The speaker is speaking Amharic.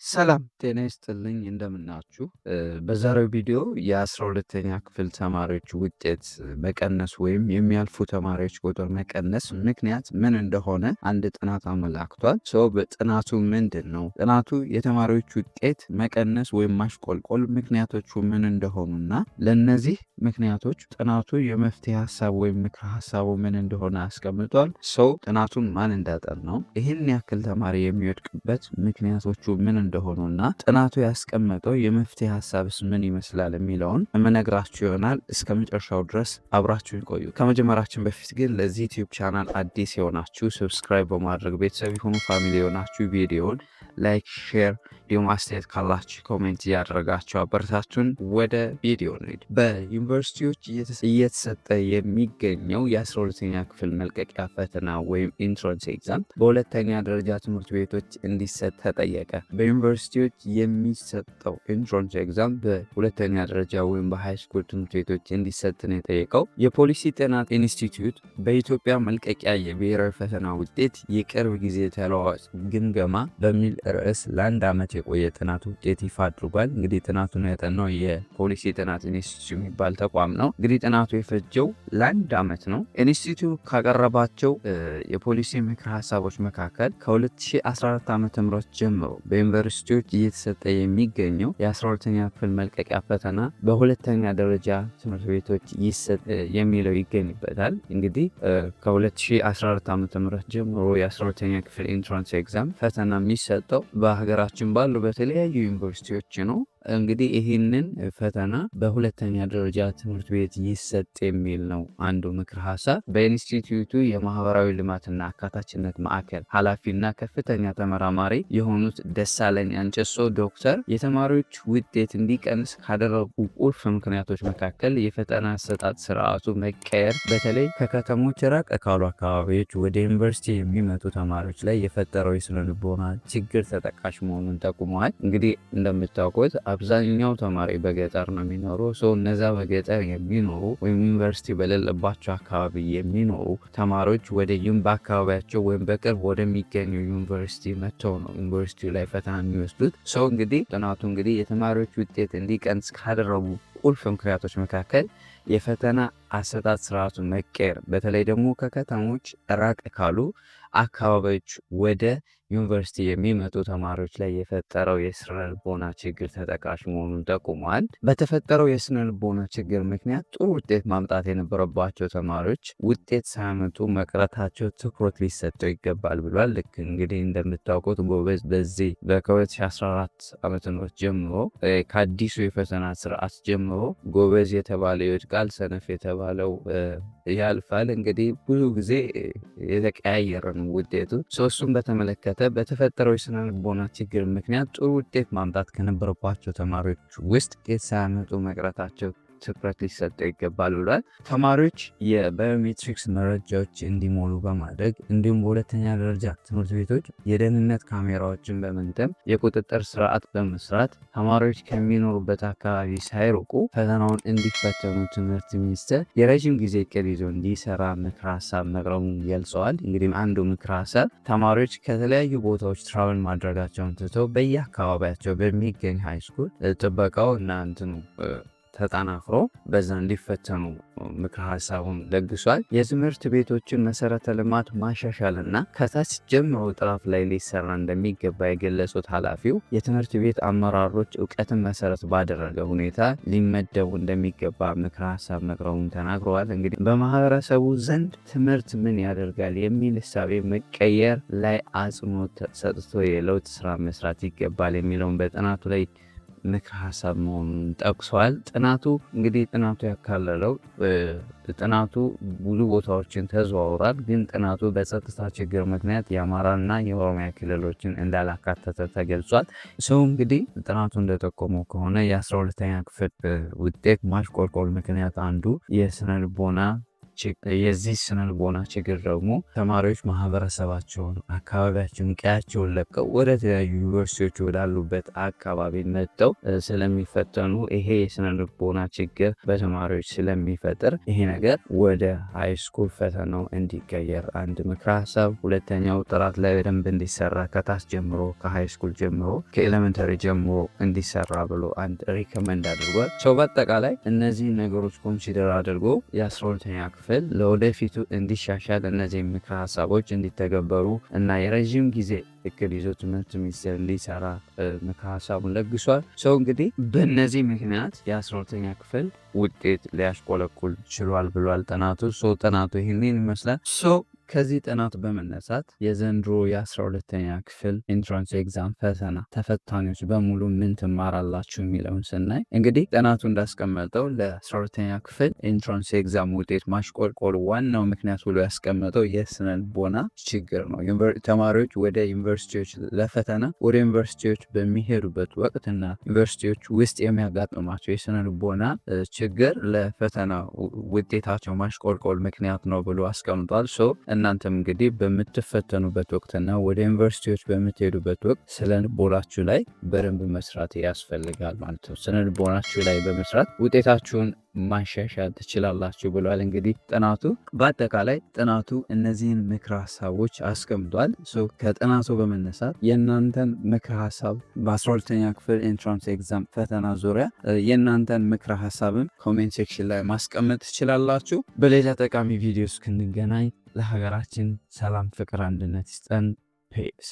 ሰላም ጤና ይስጥልኝ እንደምናችሁ። በዛሬው ቪዲዮ የ12ኛ ክፍል ተማሪዎች ውጤት መቀነስ ወይም የሚያልፉ ተማሪዎች ቁጥር መቀነስ ምክንያት ምን እንደሆነ አንድ ጥናት አመላክቷል። በጥናቱ ምንድን ነው? ጥናቱ የተማሪዎች ውጤት መቀነስ ወይም ማሽቆልቆል ምክንያቶቹ ምን እንደሆኑና ለነዚህ ምክንያቶች ጥናቱ የመፍትሄ ሀሳብ ወይም ምክረ ሀሳቡ ምን እንደሆነ አስቀምጧል። ጥናቱን ማን እንዳጠናው፣ ይህን ያክል ተማሪ የሚወድቅበት ምክንያቶቹ ምን እንደሆኑና ጥናቱ ያስቀመጠው የመፍትሄ ሀሳብስ ምን ይመስላል የሚለውን የምነግራችሁ ይሆናል። እስከ መጨረሻው ድረስ አብራችሁን ቆዩ። ከመጀመራችን በፊት ግን ለዚህ ዩቲዩብ ቻናል አዲስ የሆናችሁ ሰብስክራይብ በማድረግ ቤተሰብ የሆኑ ፋሚሊ የሆናችሁ ቪዲዮውን ላይክ፣ ሼር እንዲሁም አስተያየት ካላችሁ ኮሜንት እያደረጋችሁ አበረታቱን። ወደ ቪዲዮ እንሂድ። በዩኒቨርሲቲዎች እየተሰጠ የሚገኘው የ12ኛ ክፍል መልቀቂያ ፈተና ወይም ኢንትራንስ ኤግዛም በሁለተኛ ደረጃ ትምህርት ቤቶች እንዲሰጥ ተጠየቀ። በዩኒቨርሲቲዎች የሚሰጠው ኢንትራንስ ኤግዛም በሁለተኛ ደረጃ ወይም በሃይስኩል ትምህርት ቤቶች እንዲሰጥ ነው የጠየቀው። የፖሊሲ ጥናት ኢንስቲትዩት በኢትዮጵያ መልቀቂያ የብሔራዊ ፈተና ውጤት የቅርብ ጊዜ ተለዋዋጭ ግምገማ በሚል ርዕስ ለአንድ ዓመት የቆየ ጥናት ውጤት ይፋ አድርጓል። እንግዲህ ጥናቱን ያጠናው የፖሊሲ ጥናት ኢንስቲትዩት የሚባል ተቋም ነው። እንግዲህ ጥናቱ የፈጀው ለአንድ ዓመት ነው። ኢንስቲትዩት ካቀረባቸው የፖሊሲ ምክር ሀሳቦች መካከል ከ2014 ዓ.ም ጀምሮ በዩኒቨርሲቲዎች እየተሰጠ የሚገኘው የ12ኛ ክፍል መልቀቂያ ፈተና በሁለተኛ ደረጃ ትምህርት ቤቶች ይሰጥ የሚለው ይገኝበታል። እንግዲህ ከ2014 ዓ.ም ጀምሮ የ12ኛ ክፍል ኢንትራንስ ኤግዛም ፈተና የሚሰጠው በሀገራችን ባሉ በተለያዩ ዩኒቨርሲቲዎች ነው። እንግዲህ ይህንን ፈተና በሁለተኛ ደረጃ ትምህርት ቤት ይሰጥ የሚል ነው አንዱ ምክር ሀሳብ። በኢንስቲትዩቱ የማህበራዊ ልማትና አካታችነት ማዕከል ኃላፊና ከፍተኛ ተመራማሪ የሆኑት ደሳለኝ አንጨሶ ዶክተር የተማሪዎች ውጤት እንዲቀንስ ካደረጉ ቁልፍ ምክንያቶች መካከል የፈተና አሰጣጥ ስርዓቱ መቀየር በተለይ ከከተሞች ራቅ ካሉ አካባቢዎች ወደ ዩኒቨርሲቲ የሚመጡ ተማሪዎች ላይ የፈጠረው የስነ ልቦና ችግር ተጠቃሽ መሆኑን ጠቁመዋል። እንግዲህ እንደምታውቁት አብዛኛው ተማሪ በገጠር ነው የሚኖሩ። እነዛ በገጠር የሚኖሩ ወይም ዩኒቨርሲቲ በሌለባቸው አካባቢ የሚኖሩ ተማሪዎች በአካባቢያቸው ወይም በቅርብ ወደሚገኙ ዩኒቨርሲቲ መጥተው ነው ዩኒቨርሲቲ ላይ ፈተና የሚወስዱት። እንግዲህ ጥናቱ የተማሪዎች ውጤት እንዲቀንስ ካደረጉ ቁልፍ ምክንያቶች መካከል የፈተና አሰጣጥ ስርዓቱ መቀየር በተለይ ደግሞ ከከተሞች ራቅ ካሉ አካባቢዎች ወደ ዩኒቨርሲቲ የሚመጡ ተማሪዎች ላይ የፈጠረው የስነ ልቦና ችግር ተጠቃሽ መሆኑን ጠቁሟል። በተፈጠረው የስነ ልቦና ችግር ምክንያት ጥሩ ውጤት ማምጣት የነበረባቸው ተማሪዎች ውጤት ሳያመጡ መቅረታቸው ትኩረት ሊሰጠው ይገባል ብሏል። ልክ እንግዲህ እንደምታውቁት ጎበዝ በዚህ ከ2014 ዓ.ም ጀምሮ ከአዲሱ የፈተና ስርዓት ጀምሮ ጎበዝ የተባለ ይወድቃል፣ ሰነፍ የተባለው ያልፋል። እንግዲህ ብዙ ጊዜ የተቀያየረ ነው ውጤቱ። እሱን በተመለከተ በተፈጠረው የስነ ልቦና ችግር ምክንያት ጥሩ ውጤት ማምጣት ከነበረባቸው ተማሪዎች ውስጥ ውጤት ሳያመጡ መቅረታቸው ትኩረት ሊሰጠው ይገባል ብሏል። ተማሪዎች የባዮሜትሪክስ መረጃዎች እንዲሞሉ በማድረግ እንዲሁም በሁለተኛ ደረጃ ትምህርት ቤቶች የደህንነት ካሜራዎችን በመንጠም የቁጥጥር ስርዓት በመስራት ተማሪዎች ከሚኖሩበት አካባቢ ሳይርቁ ፈተናውን እንዲፈተኑ ትምህርት ሚኒስቴር የረዥም ጊዜ እቅድ ይዞ እንዲሰራ ምክር ሀሳብ መቅረቡን ገልጸዋል። እንግዲህ አንዱ ምክር ሀሳብ ተማሪዎች ከተለያዩ ቦታዎች ትራቨል ማድረጋቸውን ትተው በየአካባቢያቸው በሚገኝ ሃይስኩል ጥበቃው እና ተጠናክሮ በዛ እንዲፈተኑ ምክር ሀሳቡን ለግሷል። የትምህርት ቤቶችን መሰረተ ልማት ማሻሻልና ከታች ጀምሮ ጥራት ላይ ሊሰራ እንደሚገባ የገለጹት ኃላፊው የትምህርት ቤት አመራሮች እውቀትን መሰረት ባደረገ ሁኔታ ሊመደቡ እንደሚገባ ምክር ሀሳብ መቅረቡን ተናግረዋል። እንግዲህ በማህበረሰቡ ዘንድ ትምህርት ምን ያደርጋል የሚል እሳቤ መቀየር ላይ አጽንኦት ሰጥቶ የለውጥ ስራ መስራት ይገባል የሚለውን በጥናቱ ላይ ምክር ሀሳብ መሆኑን ጠቅሷል። ጥናቱ ያካለለው ጥናቱ ብዙ ቦታዎችን ተዘዋውሯል። ግን ጥናቱ በጸጥታ ችግር ምክንያት የአማራና የኦሮሚያ ክልሎችን እንዳላካተተ ተገልጿል። እንግዲህ ጥናቱ እንደጠቆመው ከሆነ የ12ኛ ክፍል ውጤት ማሽቆልቆል ምክንያት አንዱ የስነ ልቦና የዚህ ስነልቦና ችግር ደግሞ ተማሪዎች ማህበረሰባቸውን፣ አካባቢያቸውን፣ ቀያቸውን ለቀው ወደ ተለያዩ ዩኒቨርሲቲዎች ወዳሉበት አካባቢ መጥተው ስለሚፈተኑ ይሄ የስነልቦና ችግር በተማሪዎች ስለሚፈጥር ይሄ ነገር ወደ ሃይስኩል ፈተናው እንዲቀየር አንድ ምክረ ሀሳብ። ሁለተኛው ጥራት ላይ በደንብ እንዲሰራ ከታች ጀምሮ ከሃይስኩል ጀምሮ ከኤሌመንተሪ ጀምሮ እንዲሰራ ብሎ አንድ ሪከመንድ አድርጓል። ሰው በአጠቃላይ እነዚህ ነገሮች ኮንሲደር አድርጎ የ12ኛ ክፍል ለወደፊቱ እንዲሻሻል እነዚህ ምክረ ሀሳቦች እንዲተገበሩ እና የረዥም ጊዜ እቅድ ይዞ ትምህርት ሚኒስቴር እንዲሰራ ምክረ ሀሳቡን ለግሷል። ሰው እንግዲህ በእነዚህ ምክንያት የ12ኛ ክፍል ውጤት ሊያሽቆለቁል ችሏል ብሏል ጥናቱ። ጥናቱ ይህንን ይመስላል። ከዚህ ጥናት በመነሳት የዘንድሮ የ12ኛ ክፍል ኢንትራንስ ኤግዛም ፈተና ተፈታኞች በሙሉ ምን ትማራላችሁ የሚለውን ስናይ እንግዲህ ጥናቱ እንዳስቀመጠው ለ12ኛ ክፍል ኢንትራንስ ኤግዛም ውጤት ማሽቆልቆል ዋናው ምክንያት ብሎ ያስቀመጠው የስነልቦና ችግር ነው። ተማሪዎች ወደ ዩኒቨርሲቲዎች ለፈተና ወደ ዩኒቨርሲቲዎች በሚሄዱበት ወቅትና ዩኒቨርሲቲዎች ውስጥ የሚያጋጥማቸው የስነልቦና ችግር ለፈተና ውጤታቸው ማሽቆልቆል ምክንያት ነው ብሎ አስቀምጧል። እናንተም እንግዲህ በምትፈተኑበት ወቅትና ወደ ዩኒቨርሲቲዎች በምትሄዱበት ወቅት ስነ ልቦናችሁ ላይ በደንብ መስራት ያስፈልጋል ማለት ነው። ስነ ልቦናችሁ ላይ በመስራት ውጤታችሁን ማሻሻል ትችላላችሁ ብሏል። እንግዲህ ጥናቱ በአጠቃላይ ጥናቱ እነዚህን ምክረ ሀሳቦች አስቀምጧል። ከጥናቱ በመነሳት የእናንተን ምክረ ሀሳብ በ12ኛ ክፍል ኢንትራንስ ኤግዛም ፈተና ዙሪያ የእናንተን ምክረ ሀሳብን ኮሜንት ሴክሽን ላይ ማስቀመጥ ትችላላችሁ። በሌላ ጠቃሚ ቪዲዮ እስክንገናኝ ለሀገራችን ሰላም፣ ፍቅር፣ አንድነት ይስጠን። ፔስ